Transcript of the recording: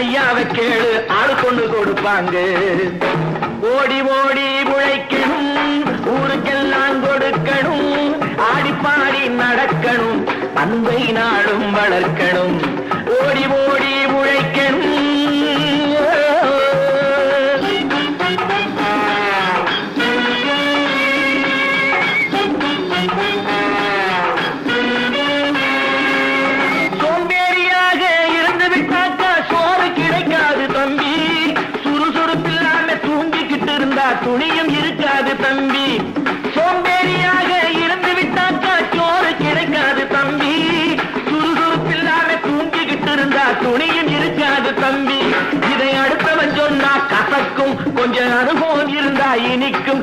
ஐயாவை கேளு ஆளு கொண்டு கொடுப்பாங்க. ஓடி ஓடி உழைக்கணும், ஊருக்கெல்லாம் கொடுக்கணும், ஆடிப்பாடி நடக்கணும், அன்பை நாடும் வளர்க்கணும். ஓடி ஓடி உழைக்கணும். சோம்பேறியாக இருந்து விட்டாக்கா சோறு கிடைக்காது தம்பி. சுறுசுறுப்பில்லாம தூங்கிக்கிட்டு இருந்தா துணியும் இருக்காது தம்பி. சோம்பேறியாக இருந்து விட்டாக்கா சோறு கிடைக்காது தம்பி. சுறுசுறுப்பில்லாம தூங்கிக்கிட்டு இருந்தா துணியும் இருக்காது தம்பி. இதை அடுத்தவன் சொன்னா கசக்கும், கொஞ்சம் அனுபவம் இருந்தா இனிக்கும்.